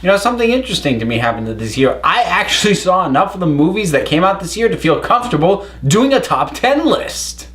You know, something interesting to me happened this year. I actually saw enough of the movies that came out this year to feel comfortable doing a top 10 list.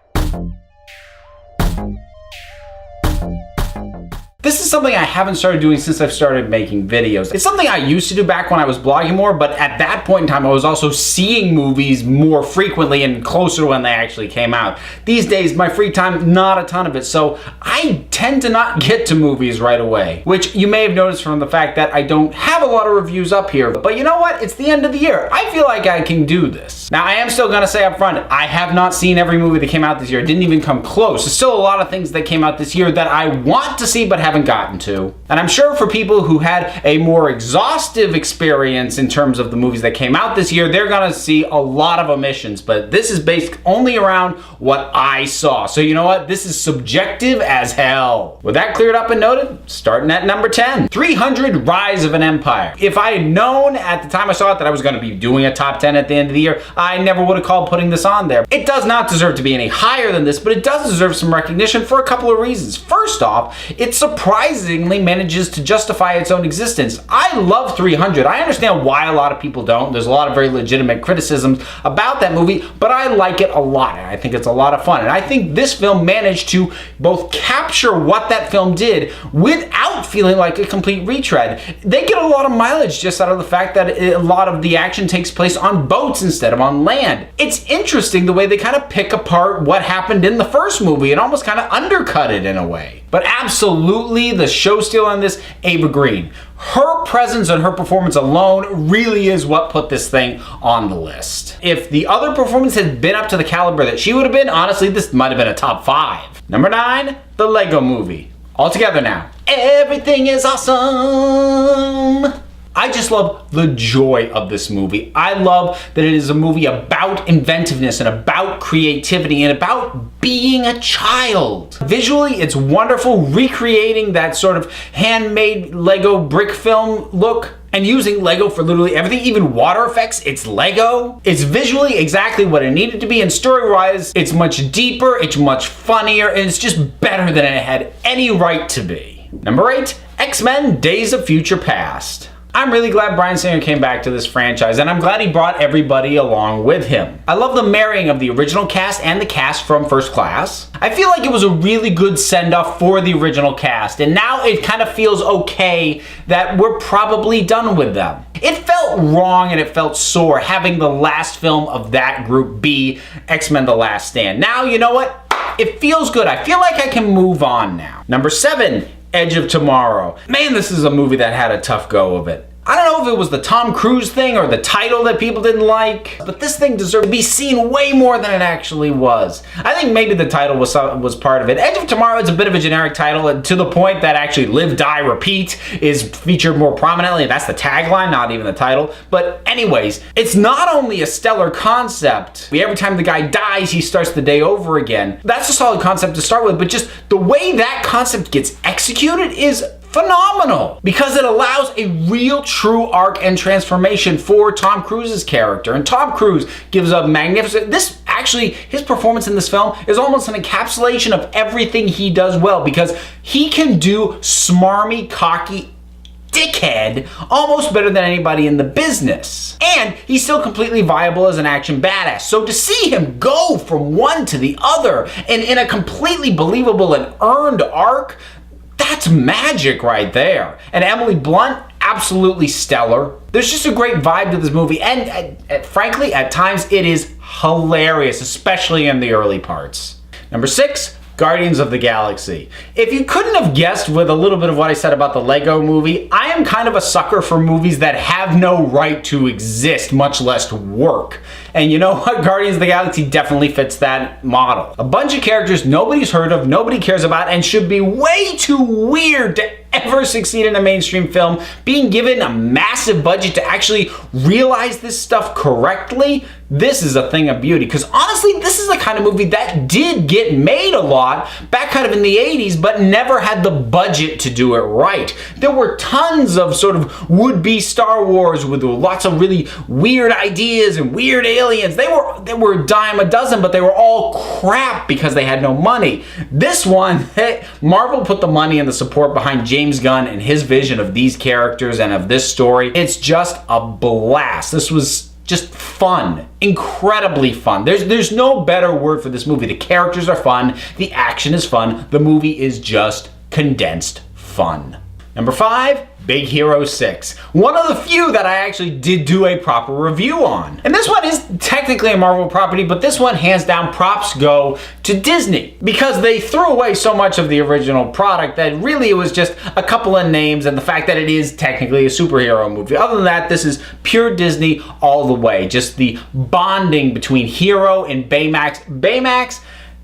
This is something I haven't started doing since I've started making videos. It's something I used to do back when I was blogging more, but at that point in time I was also seeing movies more frequently and closer to when they actually came out. These days, my free time, not a ton of it, so I tend to not get to movies right away, which you may have noticed from the fact that I don't have a lot of reviews up here. But you know what? It's the end of the year. I feel like I can do this. Now, I am still gonna say up front, I have not seen every movie that came out this year. It didn't even come close. There's still a lot of things that came out this year that I want to see but haven't gotten to. And I'm sure for people who had a more exhaustive experience in terms of the movies that came out this year, they're gonna see a lot of omissions, but this is based only around what I saw. So you know what? This is subjective as hell. With that cleared up and noted, starting at number 10, 300 Rise of an Empire. If I had known at the time I saw it that I was gonna be doing a top 10 at the end of the year, I never would have called putting this on there. It does not deserve to be any higher than this, but it does deserve some recognition for a couple of reasons. First off, it surprisingly manages to justify its own existence. I love 300. I understand why a lot of people don't. There's a lot of very legitimate criticisms about that movie, but I like it a lot. I think it's a lot of fun. And I think this film managed to both capture what that film did without feeling like a complete retread. They get a lot of mileage just out of the fact that a lot of the action takes place on boats instead of on land. It's interesting the way they kind of pick apart what happened in the first movie and almost kind of undercut it in a way. But absolutely, the show steal on this, Ava Green. Her presence and her performance alone really is what put this thing on the list. If the other performance had been up to the caliber that she would have been, honestly, this might have been a top 5. Number 9, the Lego Movie. All together now. Everything is awesome. I just love the joy of this movie. I love that it is a movie about inventiveness and about creativity and about being a child. Visually, it's wonderful, recreating that sort of handmade Lego brick film look and using Lego for literally everything, even water effects. It's Lego. It's visually exactly what it needed to be, and story-wise, it's much deeper, it's much funnier, and it's just better than it had any right to be. Number 8, X-Men Days of Future Past. I'm really glad Bryan Singer came back to this franchise, and I'm glad he brought everybody along with him. I love the marrying of the original cast and the cast from First Class. I feel like it was a really good send-off for the original cast, and now it kind of feels okay that we're probably done with them. It felt wrong and it felt sore having the last film of that group be X-Men The Last Stand. Now, you know what? It feels good. I feel like I can move on now. Number 7, Edge of Tomorrow. Man, this is a movie that had a tough go of it. I don't know if it was the Tom Cruise thing or the title that people didn't like, but this thing deserved to be seen way more than it actually was. I think maybe the title was part of it. Edge of Tomorrow is a bit of a generic title, and to the point that actually Live, Die, Repeat is featured more prominently. That's the tagline, not even the title. But anyways, it's not only a stellar concept. Every time the guy dies, he starts the day over again. That's a solid concept to start with, but just the way that concept gets executed is phenomenal, because it allows a real true arc and transformation for Tom Cruise's character. And Tom Cruise gives a magnificent, his performance in this film is almost an encapsulation of everything he does well, because he can do smarmy, cocky dickhead almost better than anybody in the business. And he's still completely viable as an action badass. So to see him go from one to the other and in a completely believable and earned arc, that's magic right there. And Emily Blunt, absolutely stellar. There's just a great vibe to this movie, and frankly, at times it is hilarious, especially in the early parts. Number 6, Guardians of the Galaxy. If you couldn't have guessed with a little bit of what I said about the Lego Movie, I am kind of a sucker for movies that have no right to exist, much less work. And you know what? Guardians of the Galaxy definitely fits that model. A bunch of characters nobody's heard of, nobody cares about, and should be way too weird to ever succeed in a mainstream film. Being given a massive budget to actually realize this stuff correctly, this is a thing of beauty. Because honestly, this is the kind of movie that did get made a lot back kind of in the 80s, but never had the budget to do it right. There were tons of sort of would-be Star Wars with lots of really weird ideas and weird aliens Aliens. They were a dime a dozen, but they were all crap because they had no money. This one, Marvel put the money and the support behind James Gunn and his vision of these characters and of this story. It's just a blast. This was just fun, incredibly fun. There's no better word for this movie. The characters are fun, the action is fun, the movie is just condensed fun. Number 5, Big Hero 6. One of the few that I actually did do a proper review on. And this one is technically a Marvel property, but this one, hands down, props go to Disney. Because they threw away so much of the original product that really it was just a couple of names and the fact that it is technically a superhero movie. Other than that, this is pure Disney all the way. Just the bonding between Hero and Baymax. Baymax,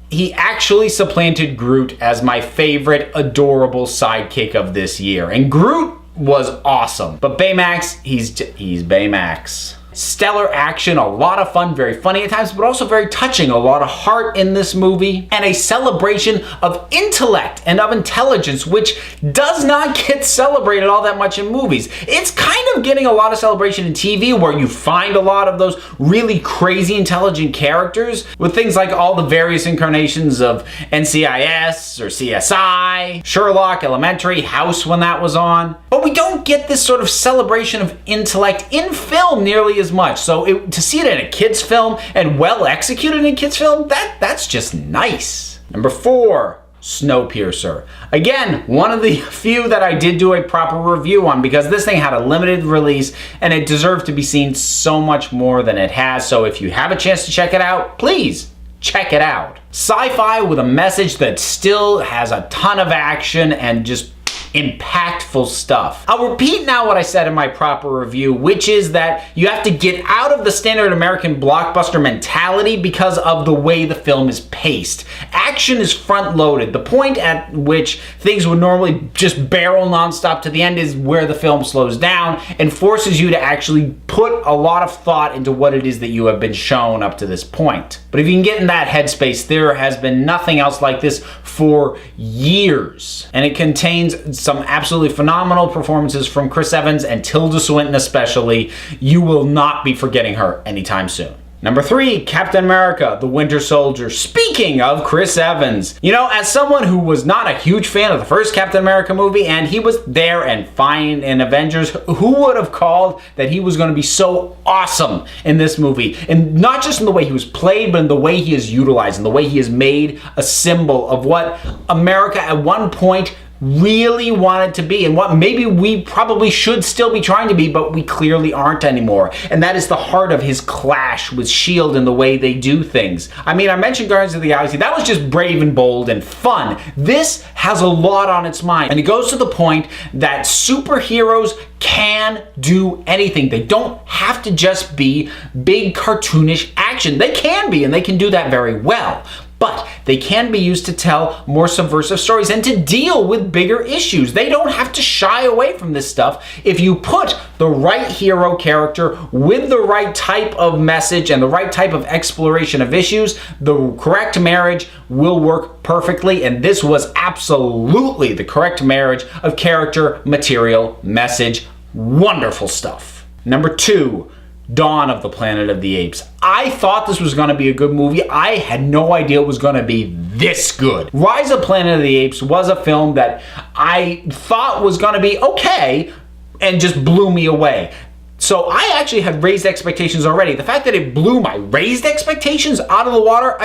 he actually supplanted Groot as my favorite adorable sidekick of this year. And Groot was awesome. But Baymax, he's Baymax. Stellar action, a lot of fun, very funny at times, but also very touching. A lot of heart in this movie, and a celebration of intellect and of intelligence, which does not get celebrated all that much in movies. It's kind of getting a lot of celebration in TV, where you find a lot of those really crazy intelligent characters with things like all the various incarnations of NCIS or CSI, Sherlock, Elementary, House when that was on. But we don't get this sort of celebration of intellect in film nearly as much. So to see it in a kid's film and well executed in a kid's film, that's just nice. Number 4, Snowpiercer. Again, one of the few that I did do a proper review on, because this thing had a limited release and it deserved to be seen so much more than it has. So if you have a chance to check it out, please check it out. Sci-fi with a message that still has a ton of action and just impactful stuff. I'll repeat now what I said in my proper review, which is that you have to get out of the standard American blockbuster mentality because of the way the film is paced. Action is front-loaded. The point at which things would normally just barrel nonstop to the end is where the film slows down and forces you to actually put a lot of thought into what it is that you have been shown up to this point. But if you can get in that headspace, there has been nothing else like this for years. And it contains some absolutely phenomenal performances from Chris Evans and Tilda Swinton especially. You will not be forgetting her anytime soon. Number 3, Captain America, the Winter Soldier. Speaking of Chris Evans, you know, as someone who was not a huge fan of the first Captain America movie, and he was there and fine in Avengers, who would have called that he was going to be so awesome in this movie? And not just in the way he was played, but in the way he is utilized, and the way he is made a symbol of what America at one point really wanted to be, and what maybe we probably should still be trying to be, but we clearly aren't anymore. And that is the heart of his clash with S.H.I.E.L.D. and the way they do things. I mean, I mentioned Guardians of the Galaxy. That was just brave and bold and fun. This has a lot on its mind, and it goes to the point that superheroes can do anything. They don't have to just be big cartoonish action. They can be, and they can do that very well. But they can be used to tell more subversive stories and to deal with bigger issues. They don't have to shy away from this stuff. If you put the right hero character with the right type of message and the right type of exploration of issues, the correct marriage will work perfectly. And this was absolutely the correct marriage of character, material, message. Wonderful stuff. Number 2, Dawn of the Planet of the Apes. I thought this was going to be a good movie. I had no idea it was going to be this good. Rise of Planet of the Apes was a film that I thought was going to be okay and just blew me away. So I actually had raised expectations already. The fact that it blew my raised expectations out of the water,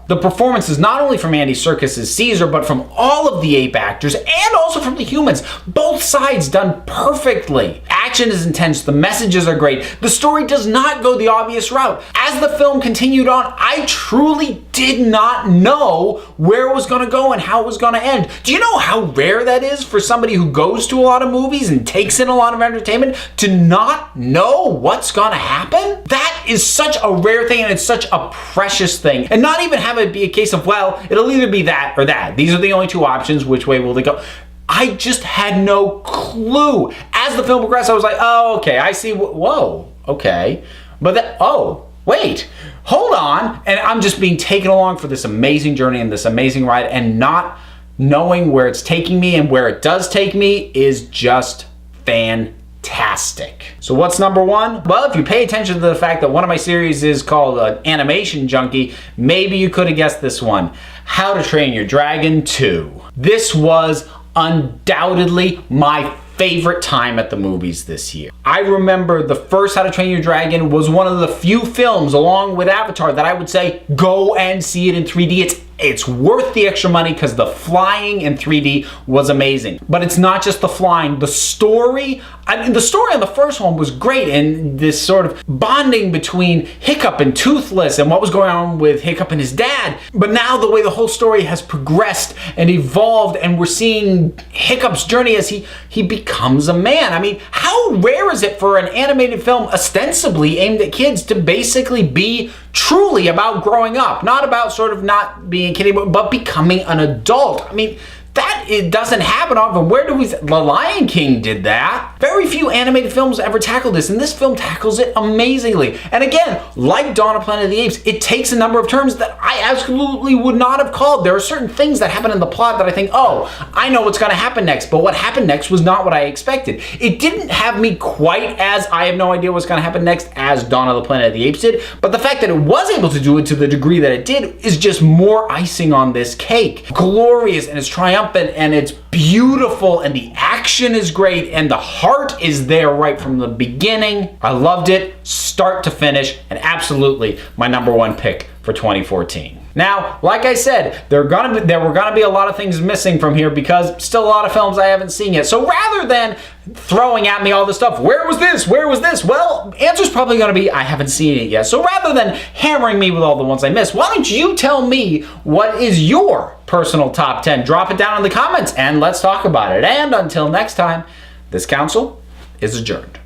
the performances not only from Andy Serkis as Caesar, but from all of the ape actors and also from the humans. Both sides done perfectly. Action is intense, the messages are great, the story does not go the obvious route. As the film continued on, I truly did not know where it was going to go and how it was going to end. Do you know how rare that is for somebody who goes to a lot of movies and takes in a lot of entertainment to not know what's going to happen? That is such a rare thing, and it's such a precious thing. And not even have it be a case of, well, it'll either be that or that. These are the only two options. Which way will they go? I just had no clue. As the film progressed, I was like, oh, okay, I see. Whoa, okay. But then, oh, wait, hold on. And I'm just being taken along for this amazing journey and this amazing ride, and not knowing where it's taking me and where it does take me is just fantastic. fantastic. So what's number one? Well, if you pay attention to the fact that one of my series is called Animation Junkie, maybe you could have guessed this one. How to Train Your Dragon 2. This was undoubtedly my favorite time at the movies this year. I remember the first How to Train Your Dragon was one of the few films, along with Avatar, that I would say go and see it in 3D. It's worth the extra money because the flying in 3D was amazing. But it's not just the flying, the story. I mean, the story on the first one was great, and this sort of bonding between Hiccup and Toothless and what was going on with Hiccup and his dad. But now the way the whole story has progressed and evolved, and we're seeing Hiccup's journey as he becomes a man. I mean, how rare is it for an animated film ostensibly aimed at kids to basically be truly about growing up, not about sort of not being a kid, but becoming an adult? I mean, that it doesn't happen often. Where do we? The Lion King did that. Very few animated films ever tackle this, and this film tackles it amazingly. And again, like Dawn of Planet of the Apes, it takes a number of turns that I absolutely would not have called. There are certain things that happen in the plot that I think, oh, I know what's going to happen next, but what happened next was not what I expected. It didn't have me quite as I have no idea what's going to happen next as Dawn of the Planet of the Apes did, but the fact that it was able to do it to the degree that it did is just more icing on this cake. Glorious, and it's triumphant, and it's beautiful, and the action is great, and the heart is there right from the beginning. I loved it start to finish, and absolutely my number one pick for 2014. Now, like I said, there were gonna be a lot of things missing from here because still a lot of films I haven't seen yet. So rather than throwing at me all this stuff, where was this? Where was this? Well, answer's probably gonna be I haven't seen it yet. So rather than hammering me with all the ones I missed, why don't you tell me what is your personal top 10? Drop it down in the comments and let's talk about it. And until next time, this council is adjourned.